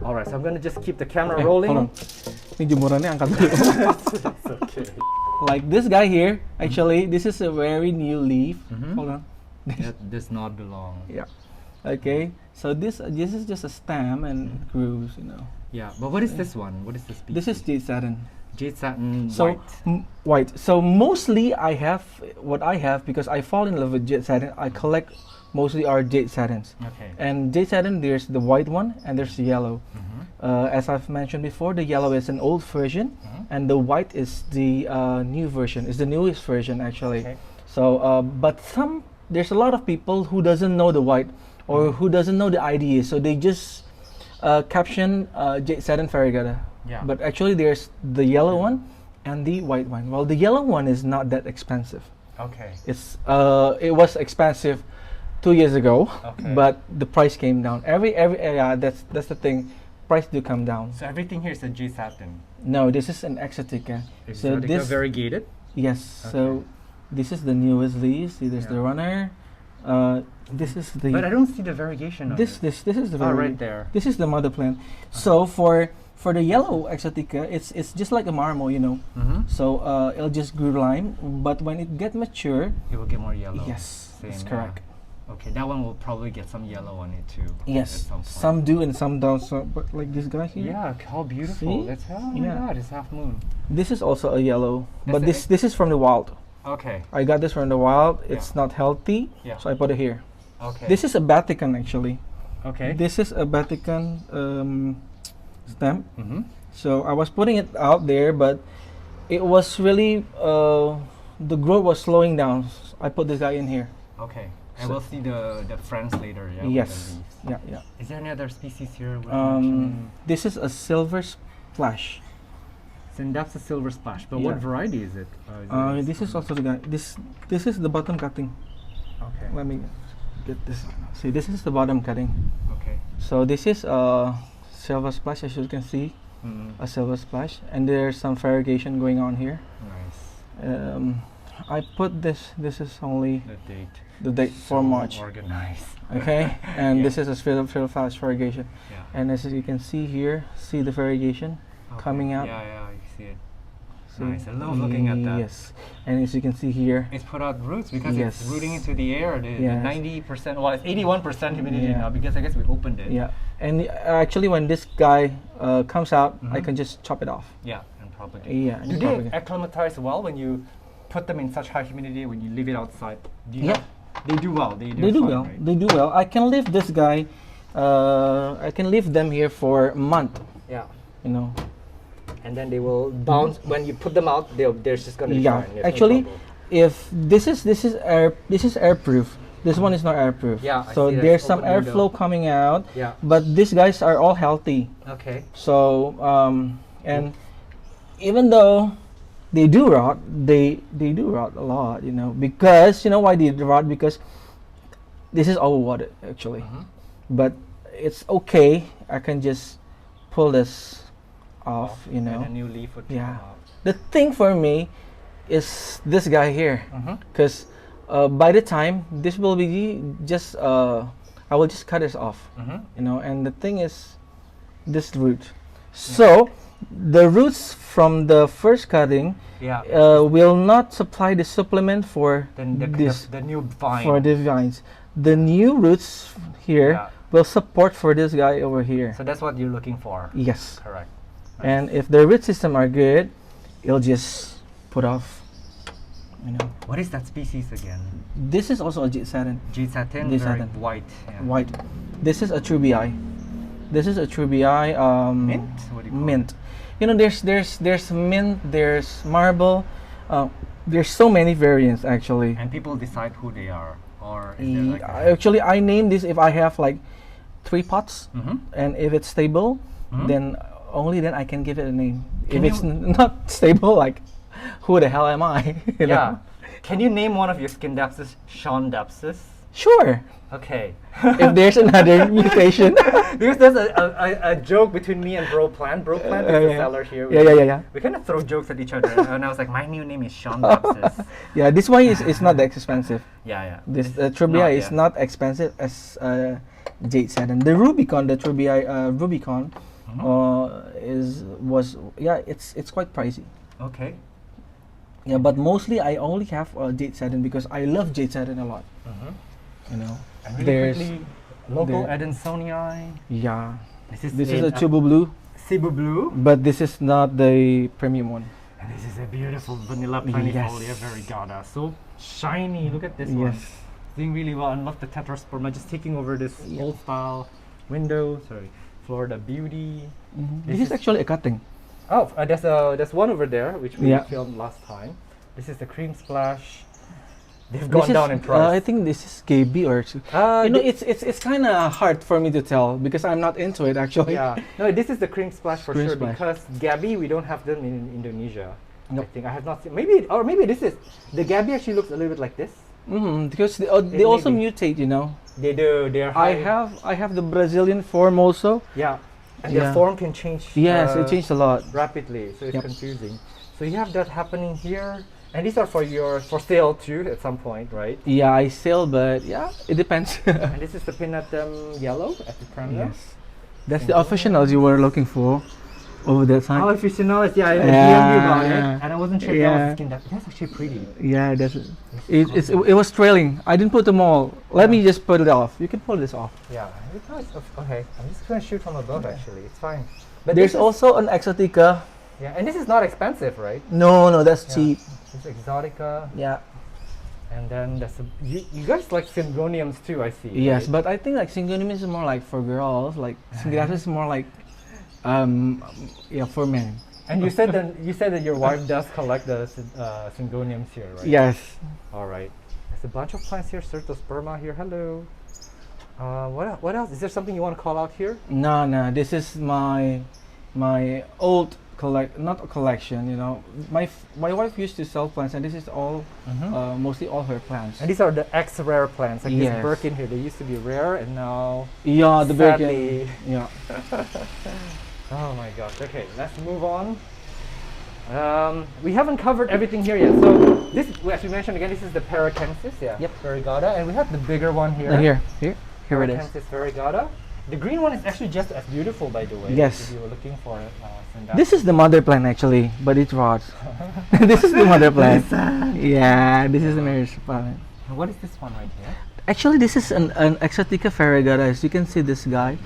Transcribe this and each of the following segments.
Alright, so I'm gonna just keep the camera rolling. Hold on. Ini jemurannya angkat dulu. That's okay. Like this guy here, actually, this is a very new leaf. Hold on. That does not belong. Yeah. Okay. So this is just a stem and grooves, you know. Yeah, but what is this one? What is this species? This is jade satin. Jade satin So white. white. So mostly I have what I have because I fall in love with jade satin. I collect mostly are jade satins. Okay. And jade satin, there's the white one and there's the yellow. As I've mentioned before, the yellow is an old version, and the white is the new version. Is the newest version actually. Okay. So, but there's a lot of people who doesn't know the white or who doesn't know the idea, so they just caption jade satin variegated. Yeah. But actually, there's the yellow one and the white one. Well, the yellow one is not that expensive. Okay. It was expensive 2 years ago, Okay. but the price came down. That's the thing. Price do come down. So everything here is a jade satin. No, this is an exotica. So Exotica this, variegated. yes. So this is the newest leaf. See, there's the runner. This is the. But I don't see the variegation of This it. is the Oh, right there. This is the mother plant. So for the yellow exotica, it's just like a marmo, you know. So it'll just grow lime, but when it get mature, It will get more yellow. yes, that's Same, correct. Okay, that one will probably get some yellow on it too. Yes, at some point. some do and some don't. So, but like this guy here, Yeah, how beautiful. See? That's oh my Yeah. god, it's half moon. this is also a yellow, but That's this is from the wild. Okay. I got this from the wild. Yeah. It's not healthy, Yeah. so I put it here. Okay. This is a baticon actually. okay. This is a baticon stem. So I was putting it out there, but it was really the growth was slowing down. I put this guy in here. Okay. And So- we'll see the friends later. Yeah. with the Yes. leaves. Yeah, yeah. Is there any other species here? worth mentioning? This is a silver splash. Scindapsus silver splash. But what Yeah. variety is it? This is also the guy. This is the bottom cutting. Okay. Let me get this. See, this is the bottom cutting. Okay. So this is a silver splash, as you can see, a silver splash, and there's some variegation going on here. Nice. I put this. This is only The date. the date for So March. Organized. Okay, and Yeah. this is a flash variegation, Yeah. and as you can see here, see the variegation coming out. Yeah, yeah, you see it. See? Nice. I love looking at that. Yes, and as you can see here, It's put out roots because Yes. it's rooting into the air. The Yes. 90%, well, it's 81% humidity Yeah. now because I guess we opened it. yeah, and actually when this guy comes out, I Mhm. can just chop it off. Yeah, and propagate. Yeah, Do and they propagate. acclimatize well when you put them in such high humidity when you leave it outside? Do you Yeah. have- they do well. They They do fine, well. Right? They do well. I can leave this guy. I can leave them here for a month. Yeah. You know. And then they will bounce when you put them out. They're just gonna be Yeah. fine. There's no Actually, trouble. if this is airproof. This one is not airproof. Yeah, I So see that. there's It's some open window. airflow coming out. Yeah. But these guys are all healthy. Okay. So and even though they do rot, they do rot a lot, you know, because you know why they rot? Because this is overwatered actually. But it's okay. I can just pull this off, you know. And a new leaf would Yeah. come out. The thing for me is this guy here, Mhm. because by the time this will be just I will just cut this off, Mhm. you know. And the thing is this root, so the roots from the first cutting Yeah. will not supply the supplement for Then this the new vine. for the vines. The new roots here Yeah. will support for this guy over here. So that's what you're looking for. Yes. Correct. And if the root system are good, it'll just put off, you know. What is that species again? This is also a jade satin, Jade satin, Jade very satin. white. Yeah. white. This is a trubii. This is a trubii. Mint? What do you call Mint. You know, there's mint. There's marble. There's so many variants actually. And people decide who they are, or is there like Actually, I name this if I have like 3 pots, Mhm. and if it's stable, Mhm. then only then I can give it a name. Can if it's you- not stable, like who the hell am I? You know? Yeah. Can you name one of your Scindapsus Scindapsus? Sure. Okay. If there's another mutation. Because there's a joke between me and Bro Plant. Bro Plant is the yeah. seller here. Yeah. We kind of throw jokes at each other, and I was like, my new name is Scindapsus. Yeah, this one is not that expensive. Yeah. This It's Trubia not, is yeah. not expensive as jade satin. The Rubicon, the Trubia Rubicon, it's quite pricey. Okay. Yeah, but mostly I only have jade satin because I love jade satin a lot. You know, And really there's quickly, local there- Adansonii. yeah. This This is in a Chubu blue, Cebu blue. but this is not the premium one. And this is a beautiful vanilla Yes. planifolia variegata. So shiny. Look at this one. Yes. Doing really well. And love the tetrasperma just taking over this Yeah. old style window. Sorry. Florida Beauty. This is actually a cutting. Oh, there's one over there which we Yeah. filmed last time. This is the Cream Splash. They've This gone is, down in price. I think this is KB or you know, it's kind of hard for me to tell because I'm not into it actually. yeah. No, this is the Cream Splash for Cream sure Splash. because Gabi we don't have them in Indonesia. Nope. I think I have not seen. Maybe this is the Gabi actually looks a little bit like this. Because they also maybe. mutate, you know. They do. They're I high. have the Brazilian form also. Yeah. And Yeah. the form can change. Yes, it changed a lot. rapidly, so it's Yep. confusing. So you have that happening here, and these are for sale too at some point, right? Yeah, I sell, but yeah, it depends. And this is the Pinatum yellow Epipremnum. Yes, that's the officials you were looking for over that time. Oh, aficionados, yeah, I Yeah, DM'd you about yeah. it, and I wasn't sure if Yeah. that was Scindapsus. That's actually pretty. Yeah, it was trailing. I didn't put them all. Let me just put it off. You can pull this off. Yeah, okay. I'm just gonna shoot from above actually. It's fine. But There's this is- also an exotica. yeah, and this is not expensive, right? No, that's Yeah. cheap. It's exotica, Yeah. and then there's you guys like Syngoniums too, I see. Yes, right? but I think like Syngonium is more like for girls. Like Syngonium is more like, for men. And you said that your wife does collect the Syngoniums here, right? Yes. All right. There's a bunch of plants here. Certosperma here. Hello. What else? Is there something you want to call out here? No. This is my old not a collection. You know, my wife used to sell plants, and this is all mostly all her plants. And these are the X-rare plants, like Yes. this Birkin here. They used to be rare, and now Yeah, the sadly. Birkin. Yeah. Oh my gosh. Okay, let's move on. We haven't covered everything here yet. So this, as we mentioned again, this is the Paracensis, yeah. Yep. Variegata, and we have the bigger one here. Here it is. Paracensis variegata. The green one is actually just as beautiful, by the way. Yes. If you were looking for it. This is the mother plant actually, but it rots. This is the mother plant. Yeah, this is the marriage plant. What is this one right here? Actually, this is an exotica variegata. As you can see, this guy,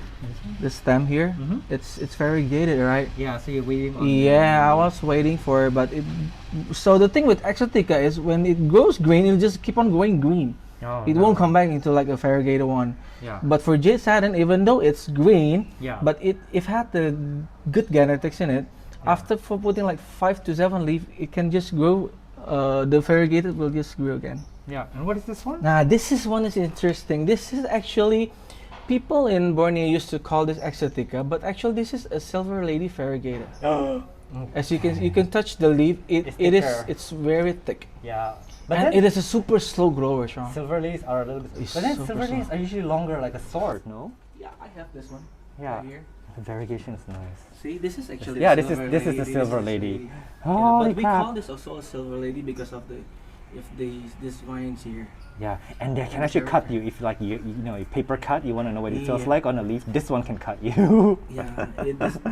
the stem here, Mhm. it's variegated, right? Yeah, so you're waiting on Yeah, I was waiting for it, but so the thing with exotica is when it grows green, it'll just keep on going green. Oh, It no. won't come back into like a variegated one. Yeah. But for jade satin, even though it's green, Yeah. but it had the good genetics in it. Yeah. After for putting like 5 to 7 leaf, it can just grow. The variegated will just grow again. Yeah. And what is this one? Now this is one is interesting. This is actually people in Borneo used to call this exotica, but actually this is a silver lady variegated. Oh. As you can touch the leaf, It's thicker. it's very thick, Yeah. But and then it is a super slow grower, Sean. silver lilies are a little bit. It's But then super silver lilies soft. are usually longer, like a sword, no? Yeah, I have this one. Yeah. Right here. The variegation is nice. See, this is actually Yeah, the this is- silver this is the lady, silver is lady. Yeah, Holy but we crap. call this also a silver lady because of these vines here. Yeah, and they can actually cut you if like you paper cut. You want to know what it feels Yeah. like on a leaf. This one can cut you. Yeah,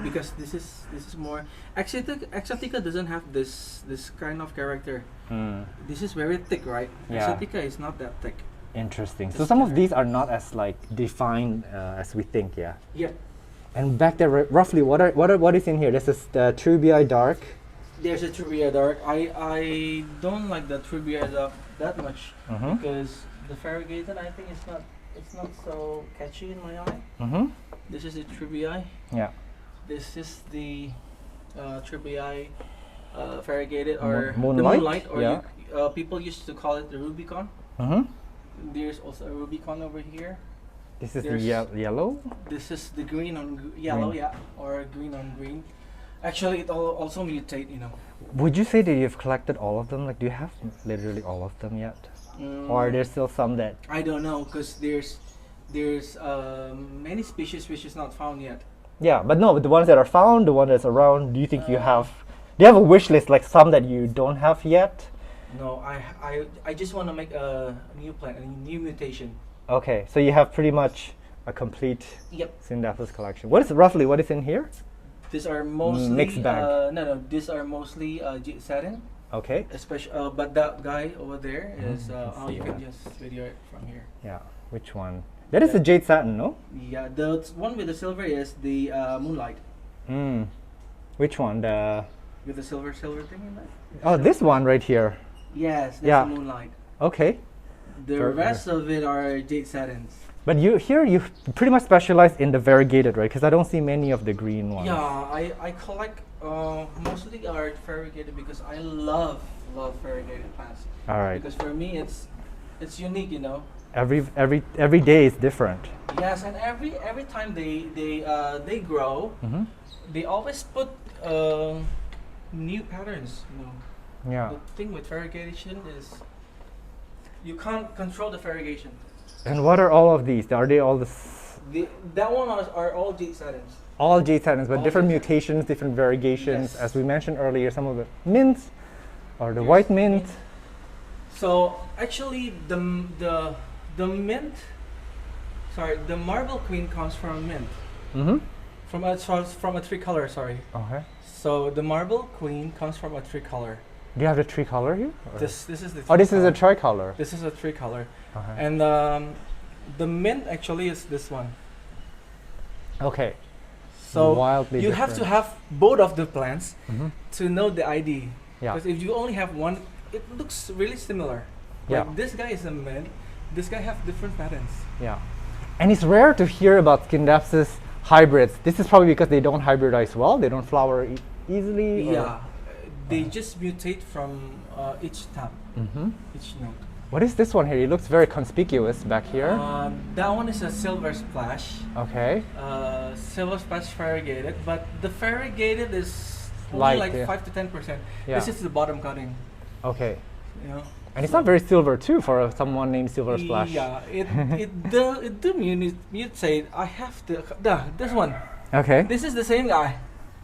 because this is more exotica doesn't have this kind of character. Hmm. This is very thick, right? Yeah. Exotica is not that thick. Interesting. So Just some of there. these are not as like defined as we think. Yeah. Yeah. And back there, roughly, what is in here? This is the Trubii dark. There's a Trubia dark. I don't like the Trubia dark that much Mhm. because the variegated I think it's not so catchy in my eye. Mm-hmm. This is the Trubia. Yeah. This is the Trubia variegated or Moonlight? the moonlight, or Yeah. people used to call it the Rubicon. Mm-hmm. There's also a Rubicon over here. This is There's- the yellow. This is the green on yellow, Green. yeah, or green on green. Actually, it also mutate, you know. Would you say that you've collected all of them? Like, do you have literally all of them yet, or are there still some that? I don't know, cause there's many species which is not found yet. Yeah, but no, but the ones that are found, the one that's around. Do you think you have? Do you have a wish list like some that you don't have yet? No, I just want to make a new plant, a new mutation. Okay, so you have pretty much a complete Yep. Scindapsus collection. What is in here? These are mostly mixed bag. no. These are mostly jade satin. Okay. Especially, but that guy over there is. can see You can that. just video it from here. Yeah. Which one? That is the jade satin, no? Yeah, the one with the silver is the moonlight. Mm. Which one? The With the silver thing in that. oh, this one right here. Yes, that's Yeah. the moonlight. Okay. The Ver- rest of it are jade satins. But you pretty much specialize in the variegated, right? Because I don't see many of the green ones. Yeah, I collect mostly are variegated because I love variegated plants. All right. Because for me it's unique, you know. Every day is different. Yes, and every time they grow, Mm-hmm. they always put new patterns. You know, Yeah. the thing with variegation is you can't control the variegation. And what are all of these? Are they all That one are all jade satins. all jade satins, but All different jade mutations, different variegations? Yes. As we mentioned earlier, some of the mints or the Yes, white mint. So actually, the mint, sorry, the marble queen comes from mint, Mm-hmm. from a tricolor. Sorry. Okay. So the marble queen comes from a tricolor. Do you have the tricolor here? Or- This is the. oh, this is a tricolor. tricolor. This is a tricolor, Okay. and the mint actually is this one. Okay. So Wildly you have to different. have both of the plants Mm-hmm. to know the ID. Yeah. Because if you only have one, it looks really similar. Yeah. Like this guy is a mint. This guy have different patterns. Yeah. And it's rare to hear about Scindapsus hybrids. This is probably because they don't hybridize well. They don't flower easily. Yeah, they just mutate from each tab, Mm-hmm. each note. What is this one here? It looks very conspicuous back here. That one is a silver splash. Okay. Silver splash variegated, but the variegated is only Light, like yeah. 5 to 10%. Yeah. This is the bottom cutting. Okay. You know. And it's not very silver too for someone named Silver Splash. Yeah, it do mutate. I have this one. Okay. This is the same guy.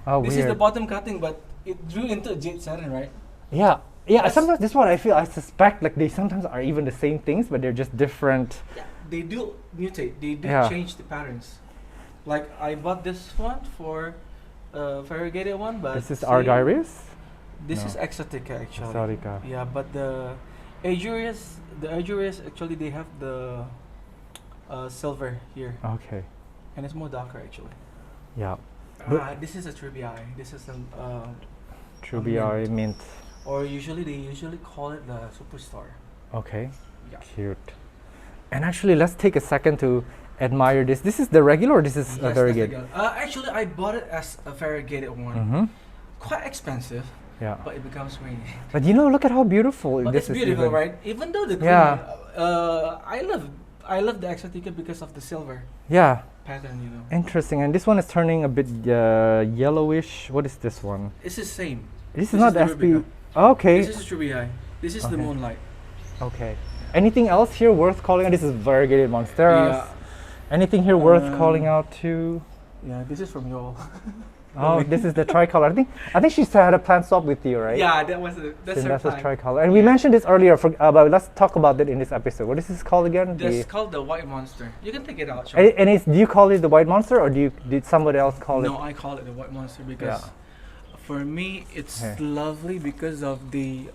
Oh, This weird. is the bottom cutting, but it drew into jade satin, right? Yeah. Yeah. That's- Sometimes this one I suspect like they sometimes are even the same things, but they're just different. Yeah, they do mutate. They do Yeah. change the patterns. Like I bought this one for variegated one, but This is see, Argyris. This No. is exotica actually. Exotica. Yeah, but the Aroids actually they have the silver here, Okay. and it's more darker actually. Yeah. But- This is a tribii. This is an Trubiari mint. or they usually call it the superstar. Okay. Yeah. Cute. And actually, let's take a second to admire this. This is the regular, or this is Yes, that's the variegated? gun. Actually, I bought it as a variegated one. Mm-hmm. Quite expensive, Yeah. but it becomes green. But you know, look at how beautiful But this it's is. beautiful, even. right? Even though the green, Yeah. I love the exotica because of the silver Yeah. pattern. You know, Interesting. And this one is turning a bit yellowish. What is this one? it's the same. This is This not is the SB. Rubica. Okay. This is the tribii. This is the Okay. moonlight. Okay. Anything else here worth calling out? This is variegated monsteras. Yeah. Anything here worth calling out too? Yeah, this is from y'all. Oh, this is the tricolor. I think she had a plant swap with you, right? Yeah, that's her That's the time. tricolor. And we mentioned this earlier, but let's talk about it in this episode. What is this called again? That's The- called the white monster. You can take it out. Sean. and do you call it the white monster, or did somebody else call No, it? I call it the white monster because Yeah. for me it's Okay. lovely because of the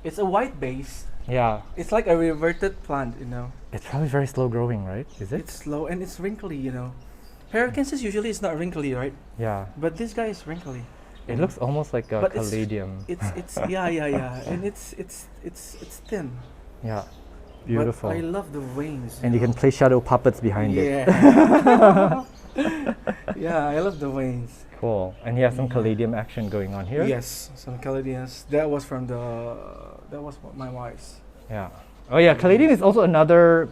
it's a white base. Yeah. It's like a reverted plant, you know. It's probably very slow growing, right? Is it? It's slow and it's wrinkly, you know. Paracensis usually is not wrinkly, right? Yeah. But this guy is wrinkly. It looks almost like a But it's- caladium. It's yeah, and it's thin. Yeah. Beautiful. But I love the veins. And you can play shadow puppets behind it. Yeah. Yeah, I love the veins. Cool. And you have some Yeah. caladium action going on here. Yes, some Caladians. That was from my wife's. Yeah. Oh yeah, caladium is also another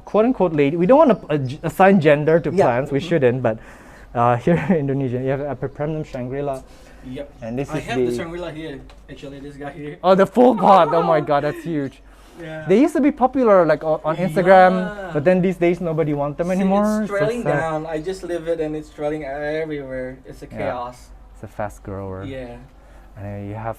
quote unquote lady. We don't want to assign gender to Yeah. plants. We shouldn't, but here in Indonesia, you have Epipremnum Shangri-La, Yep. and this I is have the the Shangri-La here. Actually, this guy here. oh, the full pot. Oh my god, that's huge. Yeah. They used to be popular like on Instagram, Yeah. but then these days nobody wants them See, anymore. It's So trailing sad. down. I just leave it and it's trailing everywhere. It's a Yeah. chaos. It's a fast grower. Yeah. And then you have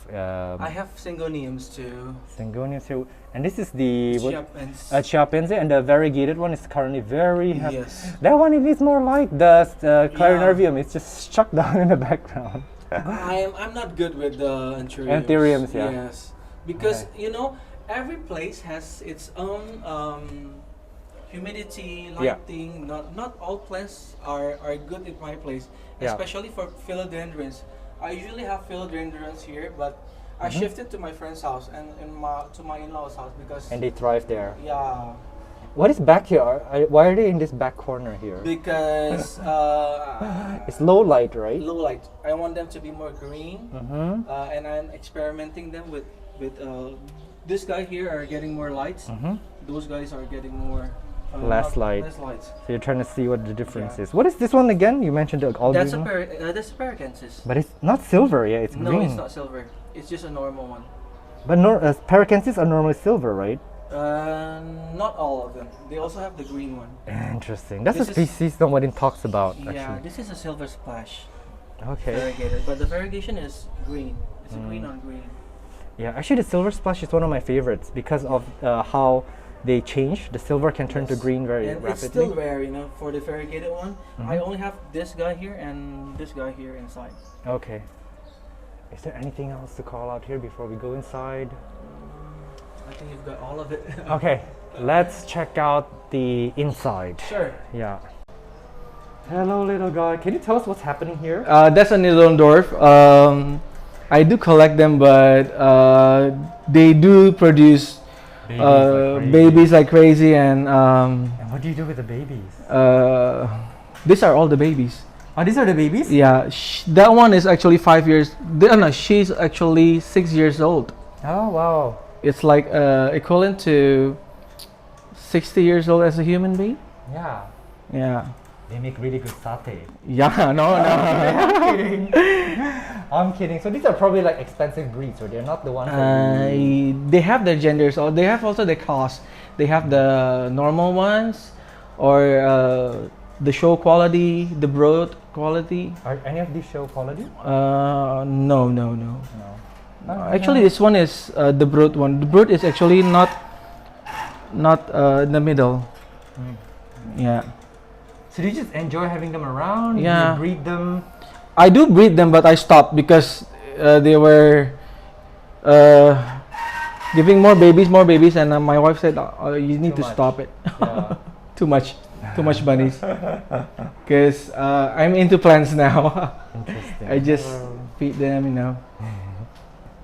I have Syngoniums too. Syngonium here, and this is the Chiapense. Chiapense, and the variegated one is currently very happy. Yes. That one, it needs more light. The clarinarvium is just stuck down in the background. I'm not good with the anthuriums. Anthuriums, yeah. Yes, because Okay. you know every place has its own humidity, Yeah. lighting. Not all plants are good in my place, Yeah. especially for philodendrons. I usually have philodendrons here, but I shifted to my friend's house and to my in-laws' house because And they thrive there. yeah, What is back here? Why are they in this back corner here? because It's low light, right? low light. I want them to be more green. Mm-hmm. And I'm experimenting them with this guy here are getting more lights. Mm-hmm. Those guys are getting more Less light. Less lights. So you're trying to see what the difference Yeah. is. What is this one again? You mentioned the all That's green one? that's Paracensis. But it's not silver, yeah, it's No, green. it's not silver. It's just a normal one. But Paracensis are normally silver, right? Not all of them. They also have the green one. Interesting. That's This a is- species nobody talks about, Yeah, actually. this is a silver splash. Okay. Variegated, but the variegation is green. It's a green on green. Yeah, actually the silver splash is one of my favorites because of how they change. The silver can turn to Yes. green very And rapidly. it's still rare, you know, for the variegated one. I only have this guy here and this guy here inside. Okay. Is there anything else to call out here before we go inside? I think you've got all of it. Okay, let's check out the inside. Sure. Yeah. Hello, little guy. Can you tell us what's happening here? That's a Niederdorf. I do collect them, but they do produce babies like crazy, and And what do you do with the babies? these are all the babies. Oh, these are the babies? Yeah, that one is actually 5 years. No, she's actually 6 years old. Oh, wow. It's like equivalent to 60 years old as a human being. Yeah. Yeah. They make really good satay. Yeah, no. I'm kidding. I'm kidding. So these are probably like expensive breeds, or they're not the ones that you... They have their genders, or they have also the cost. They have the normal ones, or the show quality, the brood quality. Are any of these show quality? No. No. Actually, this one is the brood one. The brood is actually not in the middle. Yeah. So do you just enjoy having them around? Yeah. You breed them? I do breed them, but I stopped because they were giving more babies, and my wife said, "You need Too to much. stop it. Yeah. Too much bunnies." Because I'm into plants now. Interesting. I just feed them, you know.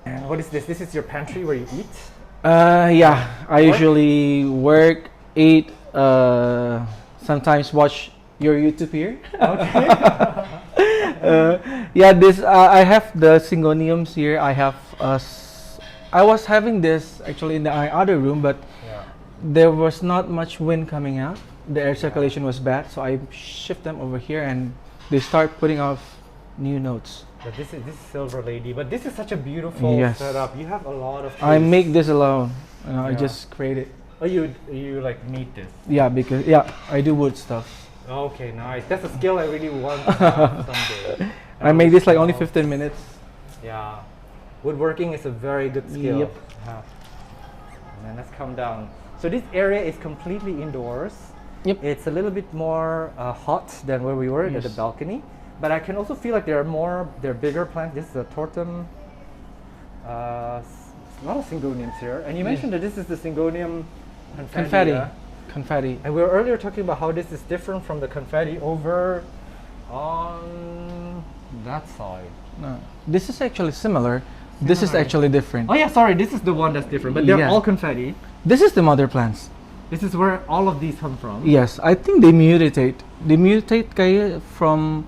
And what is this? This is your pantry where you eat? Yeah, I Work? usually work, eat, sometimes watch your YouTube here. Okay. Yeah, this I have the Syngoniums here. I have I was having this actually in the other room, but Yeah. there was not much wind coming out. The air circulation was bad, so I shift them over here, and they start putting off new notes. But this is Silver Lady. But this is such a beautiful Yes. setup. You have a lot of. I trees. make this alone. I Yeah. just create it. Oh, you like need this. Yeah, because I do wood stuff. Okay, nice. That's a skill I really want to have someday. I make this like only Wow. 15 minutes. Yeah, woodworking is a very good skill. Yep. And then let's come down. So this area is completely indoors. Yep. It's a little bit more hot than where we were at the Yes. balcony, but I can also feel like there are bigger plants. This is a tortum. A lot of Syngoniums here, and you mentioned that this is the Syngonium confetti. Confetti. And we were earlier talking about how this is different from the confetti over on that side. No, this is actually similar. This is Similar. actually different. Oh yeah, sorry, this is the one that's different, but they're Yeah. all confetti. This is the mother plants. This is where all of these come from. Yes, I think they mutate. They mutate kaya from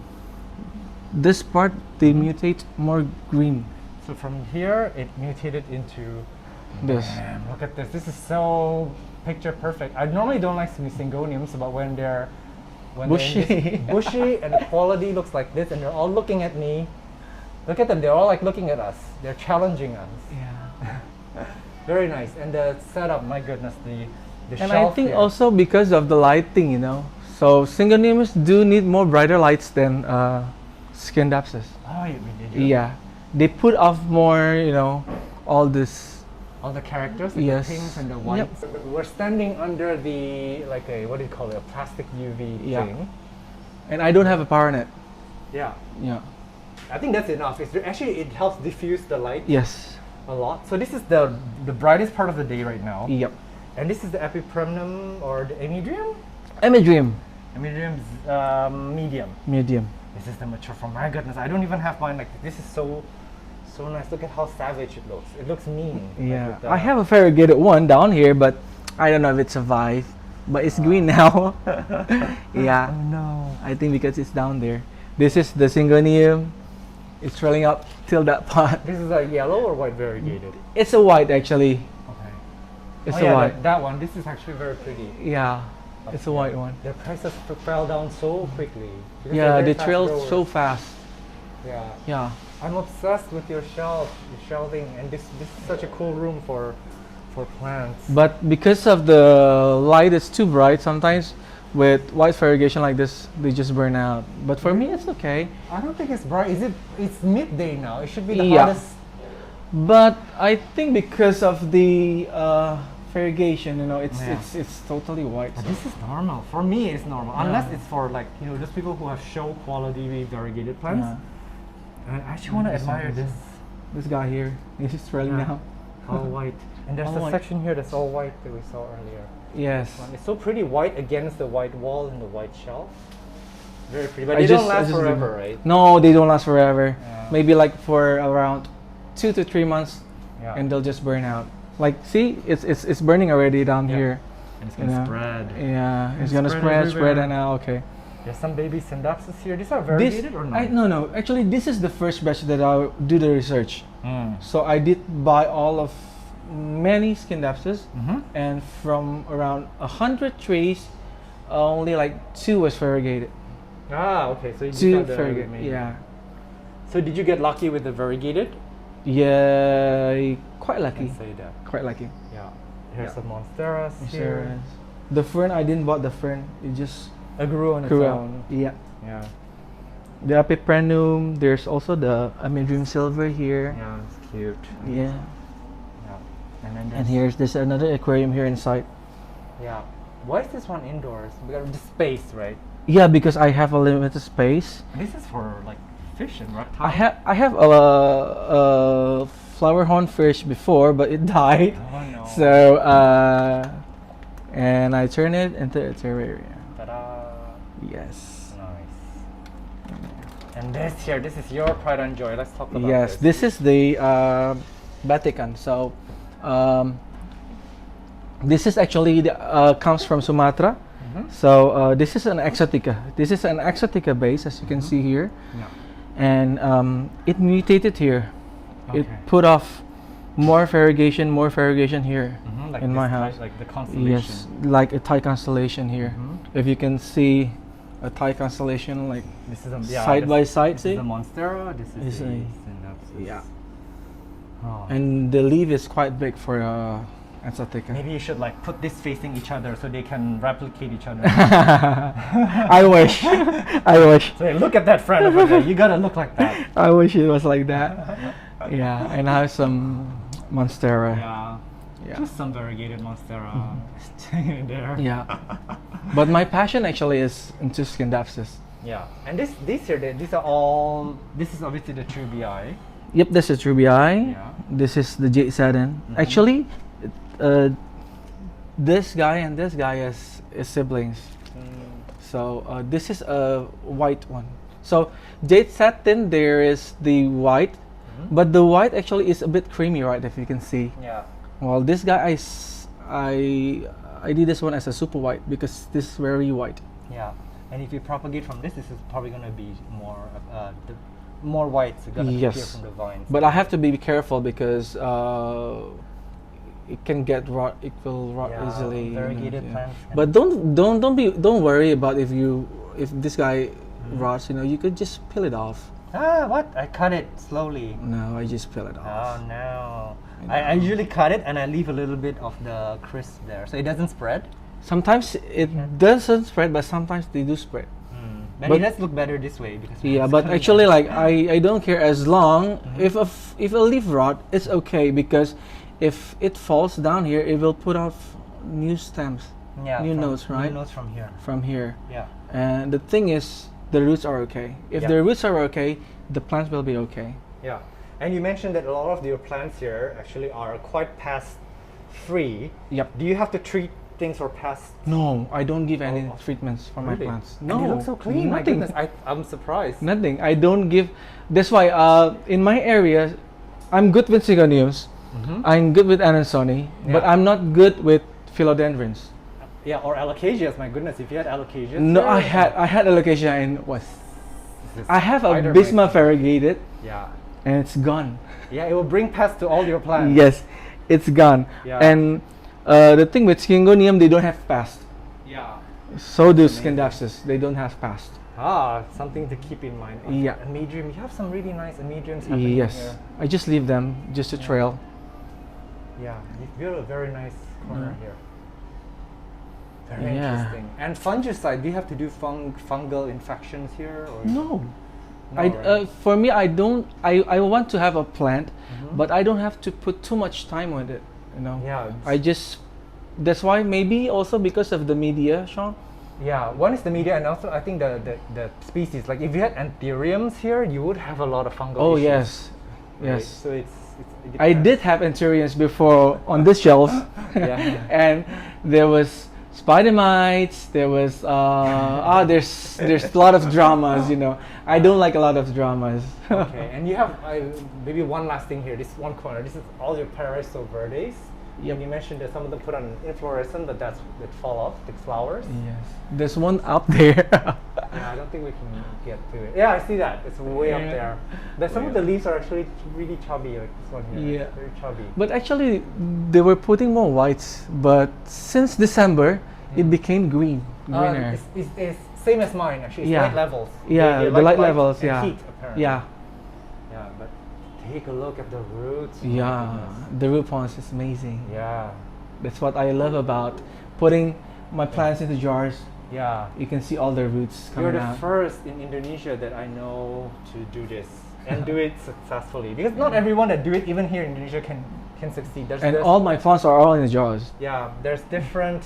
this part. They mutate more green. So from here, it mutated into This. Man, look at this. This is so picture perfect. I normally don't like Syngoniums, but when they're Bushy. bushy and the quality looks like this, and they're all looking at me. Look at them. They're all like looking at us. They're challenging us. Yeah. Very nice. And the setup, my goodness, the And I shelf think here. also because of the lighting, you know. So Syngoniums do need more brighter lights than Scindapsus. Oh, we did. Yeah, they put off more, you know, all this. All the characters, like Yes. the pinks and the whites. We're standing under the, like a, what do you call it, a plastic UV Yeah. thing. And I don't have a power net. Yeah. Yeah. I think that's enough. Actually, it helps diffuse the light Yes. a lot. So this is the brightest part of the day right now. Yep. And this is the Epipremnum or the Emidrium? Emidrium. Emidrium's medium. Medium. This is the mature form. My goodness, I don't even have mine like this. This is so nice. Look at how savage it looks. It looks mean. Yeah. Like with I have a variegated one down here, but I don't know if it survived. But it's green now. Yeah. Oh no. I think because it's down there. This is the Syngonium. It's trailing up till that part. This is a yellow or white variegated? It's a white actually. Okay. It's Oh a yeah, white. that one. This is actually very pretty. Yeah. It's a white one. The prices fell down so quickly. because Yeah, they're they very fast trail growers. so fast. Yeah. Yeah. I'm obsessed with your shelving, and this is such a cool room for plants. But because of the light is too bright, sometimes with white variegation like this, they just burn out. But for me, it's okay. I don't think it's bright. It's midday now. It should be the Yeah. hottest. But I think because of the variegation, you know, Yeah. it's totally white. But so- this is normal. For me, it's normal. Yeah. Unless it's for like, you know, those people who have show quality variegated plants. Yeah. And I actually want to This one, admire this. This guy here, he's trailing Yeah. now. All white. And there's All a white. section here that's all white that we saw earlier. Yes. It's so pretty white against the white wall and the white shelf. Very pretty. But I they just- don't I last just forever, didn't- right? No, they don't last forever. Yeah. Maybe like for around 2 to 3 months, Yeah. and they'll just burn out. Like, see, it's burning already down Yeah. here. And it's You gonna know? spread. Yeah, it's It's gonna spread spread everywhere. and now. Okay. There's some baby Scindapsus here. These are This, variegated or not? no. Actually, this is the first batch that I do the research. So I did buy all of many Scindapsus, Mm-hmm. and from around 100 trees, only like 2 was variegated. Ah, okay. So you 2 got the variegated. main- Yeah. So did you get lucky with the variegated? Yeah, quite I lucky. can say that. Quite lucky. Yeah. Here's Yeah. some monsteras here. Sure. The fern, I didn't bought the fern. It just It grew on its grew out. own. Yeah. Yeah. The Epipremnum. There's also the Emidrium silver here. Yeah, it's cute. Yeah. Yeah. And then And there's, there's another aquarium here inside. yeah. Why is this one indoors? Because of the space, right? Yeah, because I have a limited space. This is for like fish and reptiles. I have a flower horn fish before, but it died. Oh no. So and I turned it into a terrarium. Ta-da. Yes. Nice. And this is your pride and joy. Let's talk about Yes, this is the baticon. So this is actually comes from Sumatra. Mhm. So this is an exotica. This is an exotica base, as you can see here, Yeah. and it mutated here. It Okay. put off more variegation here Mhm, like in this my type, house. like the constellation. Yes, like a Thai constellation here. Mhm. If you can see a Thai constellation, like This is a side by side, This see? is a monstera. This This is a is Scindapsus. yeah. Oh. And the leaf is quite big for exotica. Maybe you should like put this facing each other so they can replicate each other. I wish. I wish. So look at that friend over there. You gotta look like that. I wish it was like that. Yeah, and I have some monstera. Yeah. Yeah. Just some variegated monstera staying in there. Yeah. But my passion actually is into Scindapsus. Yeah. And these here, these are all. This is obviously the true BI. Yep, this is Ruby Eye. Yeah. This is the Jade Satin. Actually, this guy and this guy is siblings. So this is a white one. So Jade Satin, there is the white, but the white actually is a bit creamy, right? If you can see. Yeah. Well, this guy I did this one as a super white because this is very white. Yeah. And if you propagate from this is probably gonna be more white. So gonna appear Yes. from the vines. But I have to be careful because it can get rot. It will rot Yeah, easily. you know, variegated yeah. plants can- But don't worry about if this guy rots. You know, you could just peel it off. Ah, what? I cut it slowly. No, I just peel it Oh off. no. You I usually cut it and I leave a little bit of the crisp there so it doesn't spread. Sometimes it doesn't spread, but sometimes they do spread. Maybe let's look better this way because Yeah, it's but coming actually, down. like I don't care as long if a leaf rot, it's okay because if it falls down here, it will put off new stems, new notes, right? New notes from here. From here. Yeah. And the thing is, the roots are okay. If the roots are okay, the plants will be okay. Yeah. And you mentioned that a lot of your plants here actually are quite pest free. Yep. Do you have to treat things for pests? No, I don't give any Oh, treatments for my really? plants. And No, they look so clean. My nothing. goodness, I'm surprised. Nothing. I don't give. That's why in my area, I'm good with Syngoniums. I'm good with Anansoni, but Yeah. I'm not good with philodendrons. Yeah, or alocasias. My goodness, if you had alocasias. No, here, I had alocasia and was this I have a spider Bisma mite. variegated Yeah. and it's gone. Yeah, it will bring pests to all your plants. Yes, it's gone. Yeah. And the thing with Syngonium, they don't have pest. Yeah. So do Amazing. Scindapsus. They don't have pest. Ah, something to keep in mind. Yeah. Amedrium. You have some really nice amedriums happening Yes, here. I just leave them just to trail. Yeah, you've built a very nice corner here. Very Yeah. interesting. And fungicide, do you have to do fungal infections here? Or No. No, right? For me, I don't. I want to have a plant, but I don't have to put too much time with it. You know. Yeah. I just. That's why maybe also because of the media, Sean. Yeah, one is the media, and also I think the species. Like if you had anthuriums here, you would have a lot of fungal Oh issues. yes, right? yes. So it I depends. did have anthuriums before on this shelf, Yeah. and there was spider mites. There was there's a lot of dramas. You know, I don't like a lot of dramas. Okay, and you have maybe one last thing here. This one corner. This is all your Paraiso verdes. Yep. And you mentioned that some of them put on inflorescence, but that fall off the flowers. Yes, there's one up there. Yeah, I don't think we can get to it. Yeah, I see that. It's way up Yeah. there. But some of the leaves are actually really chubby, like this one here. Yeah. It's very chubby. But actually, they were putting more whites. But since December, it became greener. It's same as mine actually. It's Yeah. light levels. Yeah, They the like light light levels. and Yeah, heat, apparently. yeah, Yeah, but take a look at the roots. Oh my yeah. goodness. The root ponds is amazing. Yeah. That's what I love about putting my plants into jars. Yeah. You can see all the roots You're coming the out. first in Indonesia that I know to do this and do it successfully. Because not everyone that do it, even here in Indonesia, can succeed. And all my plants are all in the jars. yeah, there's different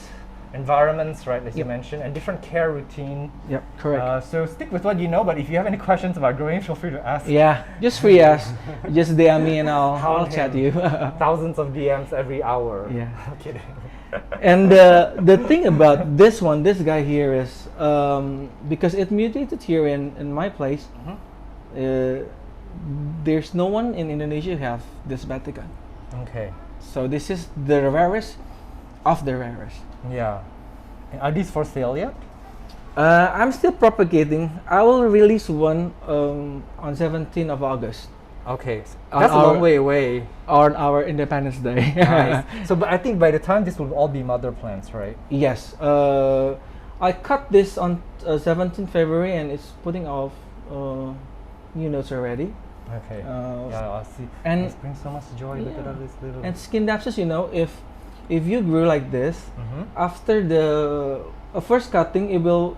environments, right, as you Yep. mentioned, and different care routine. Yep, correct. So stick with what you know. But if you have any questions about growing, feel free to ask. Yeah, just free us. Just DM me and I'll Hound chat him. you. Thousands of DMs every hour. Yeah. I'm kidding. And the thing about this one, this guy here is because it mutated here in my place. There's no one in Indonesia who have this baticon. Okay. So this is the rarest of the rarest. Yeah. And are these for sale yet? I'm still propagating. I will release one on 17th of August Okay. On That's a our- long way away. on our Independence Day. Nice. So, but I think by the time this will all be mother plants, right? Yes. I cut this on 17th February and it's putting off new notes already. Okay. Uh, Yeah, I'll see. and- This brings so much joy. Look at Yeah. all this little. And Scindapsus, you know, if you grew like this, Mhm. after the first cutting, it will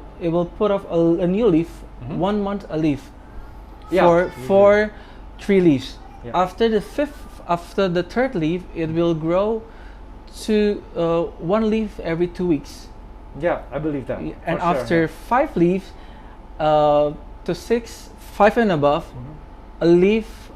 put off a new leaf, 1 month a leaf, Yeah, for 3 leaves. Yeah. After the third leaf, it will grow to 1 leaf every 2 weeks. Yeah, I believe that. And for sure, after yeah. 5 leaves to 6, 5 and above, a leaf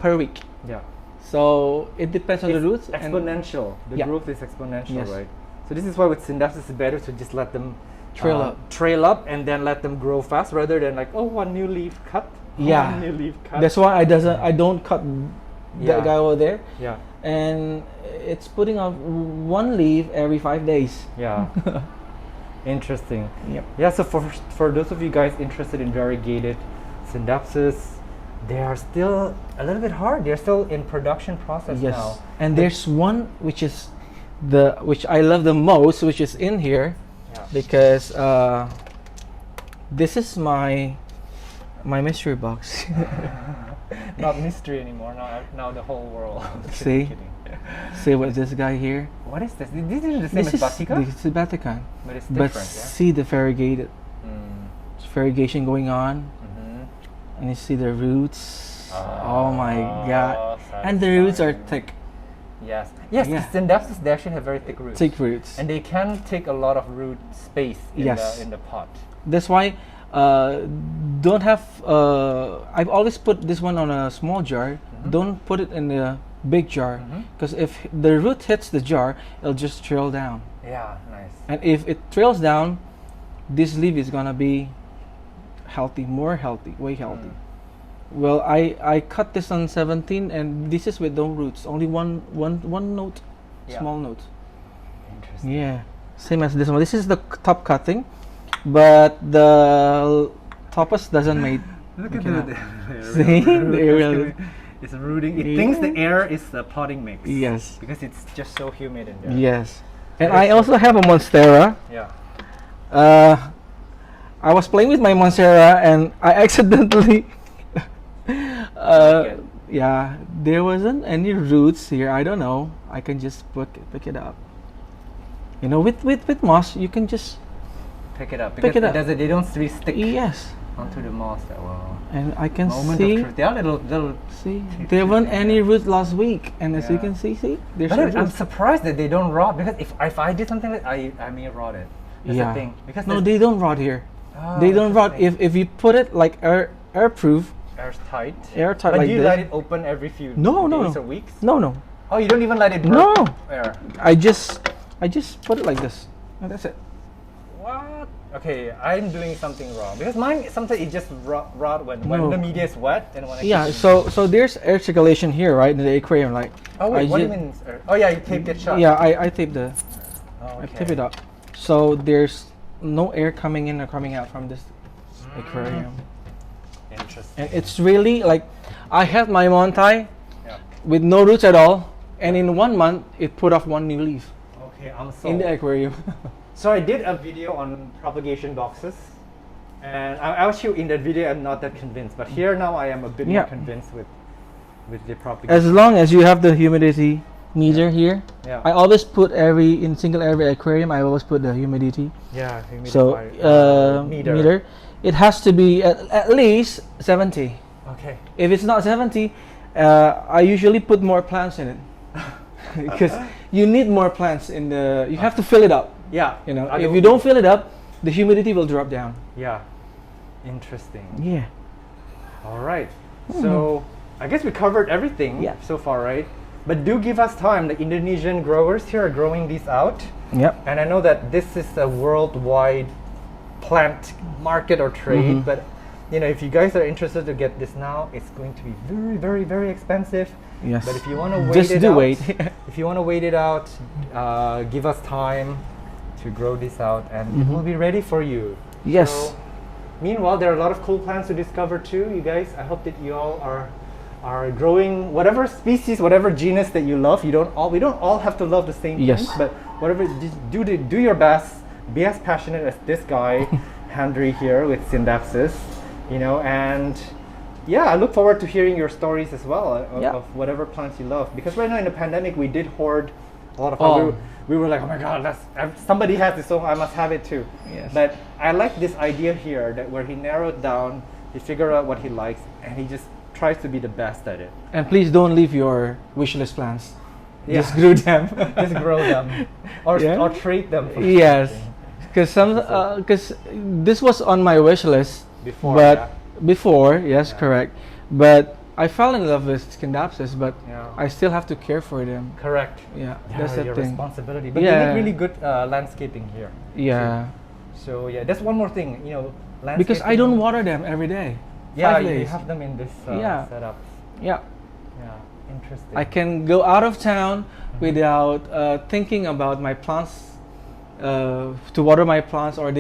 per week. Yeah. So it depends on the It's roots. and- exponential. The Yeah. growth is exponential, Yes. right? So this is why with Scindapsus it's better to just let them Trail up. and then let them grow fast rather than like, oh, one new leaf cut. Yeah. One new leaf cut. That's why I don't cut Yeah. that guy over there, yeah. and it's putting off 1 leaf every 5 days. Yeah. Interesting. Yep. Yeah, so for those of you guys interested in variegated Scindapsus, they are still a little bit hard. They're still in production process Yes. now. And there's one which I love the most, which is in here Yeah. because this is my mystery box. Not mystery anymore. Now the whole world. See? Kidding. See what this guy here? What is this? This is the same as Batica, This is Baticon. but it's But different. see the variegated. Yeah. variegation going on, Mm-hmm. and you see the roots. Oh my god! so And the roots are exciting. thick, Yes. Yes, Yeah. Scindapsus, they actually have very thick roots. thick roots. And they can take a lot of root space in, Yes. in the pot. That's why don't have. I've always put this one on a small jar. Mhm. Don't put it in the big jar, Mhm. because if the root hits the jar, it'll just trail down. Yeah, nice. And if it trails down, this leaf is gonna be healthy, more healthy, way healthy. Well, I cut this on 17, and this is with no roots, only one note, Yeah. small note. Interesting. Yeah, same as this one. This is the top cutting, but the topus doesn't make. Look You at cannot- the See? The aerial- It's rooting. It Yeah. thinks the air is the potting mix. Yes. Because it's just so humid in there. Yes, and I also have a monstera. Yeah. I was playing with my monstera and I accidentally. Okay. Yeah, there wasn't any roots here. I don't know. I can just pick it up. You know, with moss, you can just Pick it up. Pick Because it up. they don't really stick yes, onto the moss that well. and I can Moment see. of truth. They are little. See, there weren't any roots last week, and as you Yeah. can see, there's But no I'm roots. surprised that they don't rot, because if I did something like I may rot it. That's Yeah. the thing. Because No, there's- they don't rot here. Oh, They don't rot interesting. if you put it like airproof. airtight. Airtight But like do you this. let it open every few No, no, days no. or weeks? No. Oh, you don't even let it burp No. air. I just put it like this. And that's it. What? Okay, I'm doing something wrong, because mine sometimes it just rot when No. the media is wet and when I Yeah. keep it- So there's air circulation here, right, in the aquarium. Like. Oh wait, I what do you ju- mean? Oh yeah, you taped it shut. Yeah, I tape the. Oh, I tape it okay. up. So there's no air coming in or coming out from this aquarium. Interesting. And it's really like, I had my montai Yeah. with no roots at all, and in 1 month it put off one new leaf Okay, I'm in the sold. aquarium. So I did a video on propagation boxes, and I actually in that video I'm not that convinced, but here now I am a bit Yeah. more convinced with the propagation. As long as you have the humidity meter here, Yeah. I always put in every aquarium, I always put the humidity. Yeah. So meter, it has to be at least 70. Okay. If it's not 70, I usually put more plants in it because you need more plants in the. You have to fill it up. Yeah. You know, I if you don't fill it up, the humidity will drop down. Yeah. Interesting. Yeah. All right. So I guess we covered everything Yeah. so far, right? But do give us time. The Indonesian growers here are growing these out, Yep. and I know that this is a worldwide plant market or trade. Mhm. But you know, if you guys are interested to get this now, it's going to be very, very, very expensive. Yes. But if you want to wait Just it do out, wait. if you want to wait it out, give us time to grow this out, and it will be ready for you. Yes. So, meanwhile, there are a lot of cool plants to discover too, you guys. I hope that you all are growing whatever species, whatever genus that you love. We don't all have to love the same Yes. things, but whatever, just do your best. Be as passionate as this guy, Handry here with Scindapsus, you know, and yeah, I look forward to hearing your stories as well Yeah. of whatever plants you love. Because right now in the pandemic, we did hoard a lot of. Oh. We were like, oh my god, somebody has this, so I must have it too. Yes. But I like this idea here that where he narrowed down, he figured out what he likes, and he just tries to be the best at it. And please don't leave your wishlist plants. Yeah. Just grew them. Just grow them, or Yeah. or trade them. For Yes. something. Because this was on my wish list Before, but yeah. before, yes, Yeah. correct. But I fell in love with Scindapsus, but Yeah. I still have to care for them. Correct. Yeah, Yeah, that's the your thing. responsibility. But Yeah. you need really good landscaping here. Yeah, So yeah, that's one more thing. You know, landscaping. because I don't water them every day. Yeah, 5 you days. have them in this Yeah. setup. Yeah, Yeah, interesting. I can go out of town without thinking about my plants to water my plants, or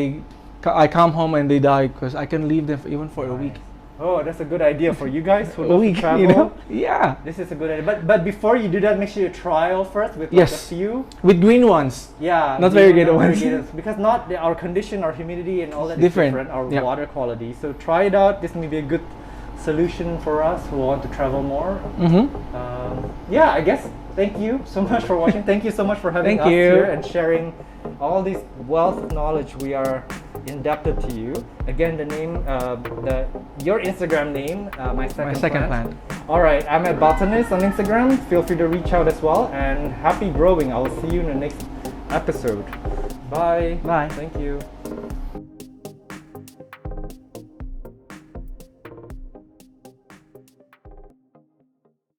I come home and they die because I can leave them even for a week. Oh, that's a good idea for you guys who A love to week, travel. you know? Yeah, This is a good idea. But before you do that, make sure you trial first with like Yes. a few. with green ones. Yeah. Not we variegated want ones. variegated, because our condition, our humidity, and all that is Different. different. Our Yeah. water quality. So try it out. This may be a good solution for us who want to travel more. Mm-hmm. Yeah, I guess thank you so much for watching. Thank you so much for having Thank us you. here and sharing all this wealth of knowledge. We are indebted to you. Again, the name, your Instagram name, my second plant. All right, I'm a botanist on Instagram. Feel free to reach out as well. And happy growing. I will see you in the next episode. Bye. Bye. Thank you.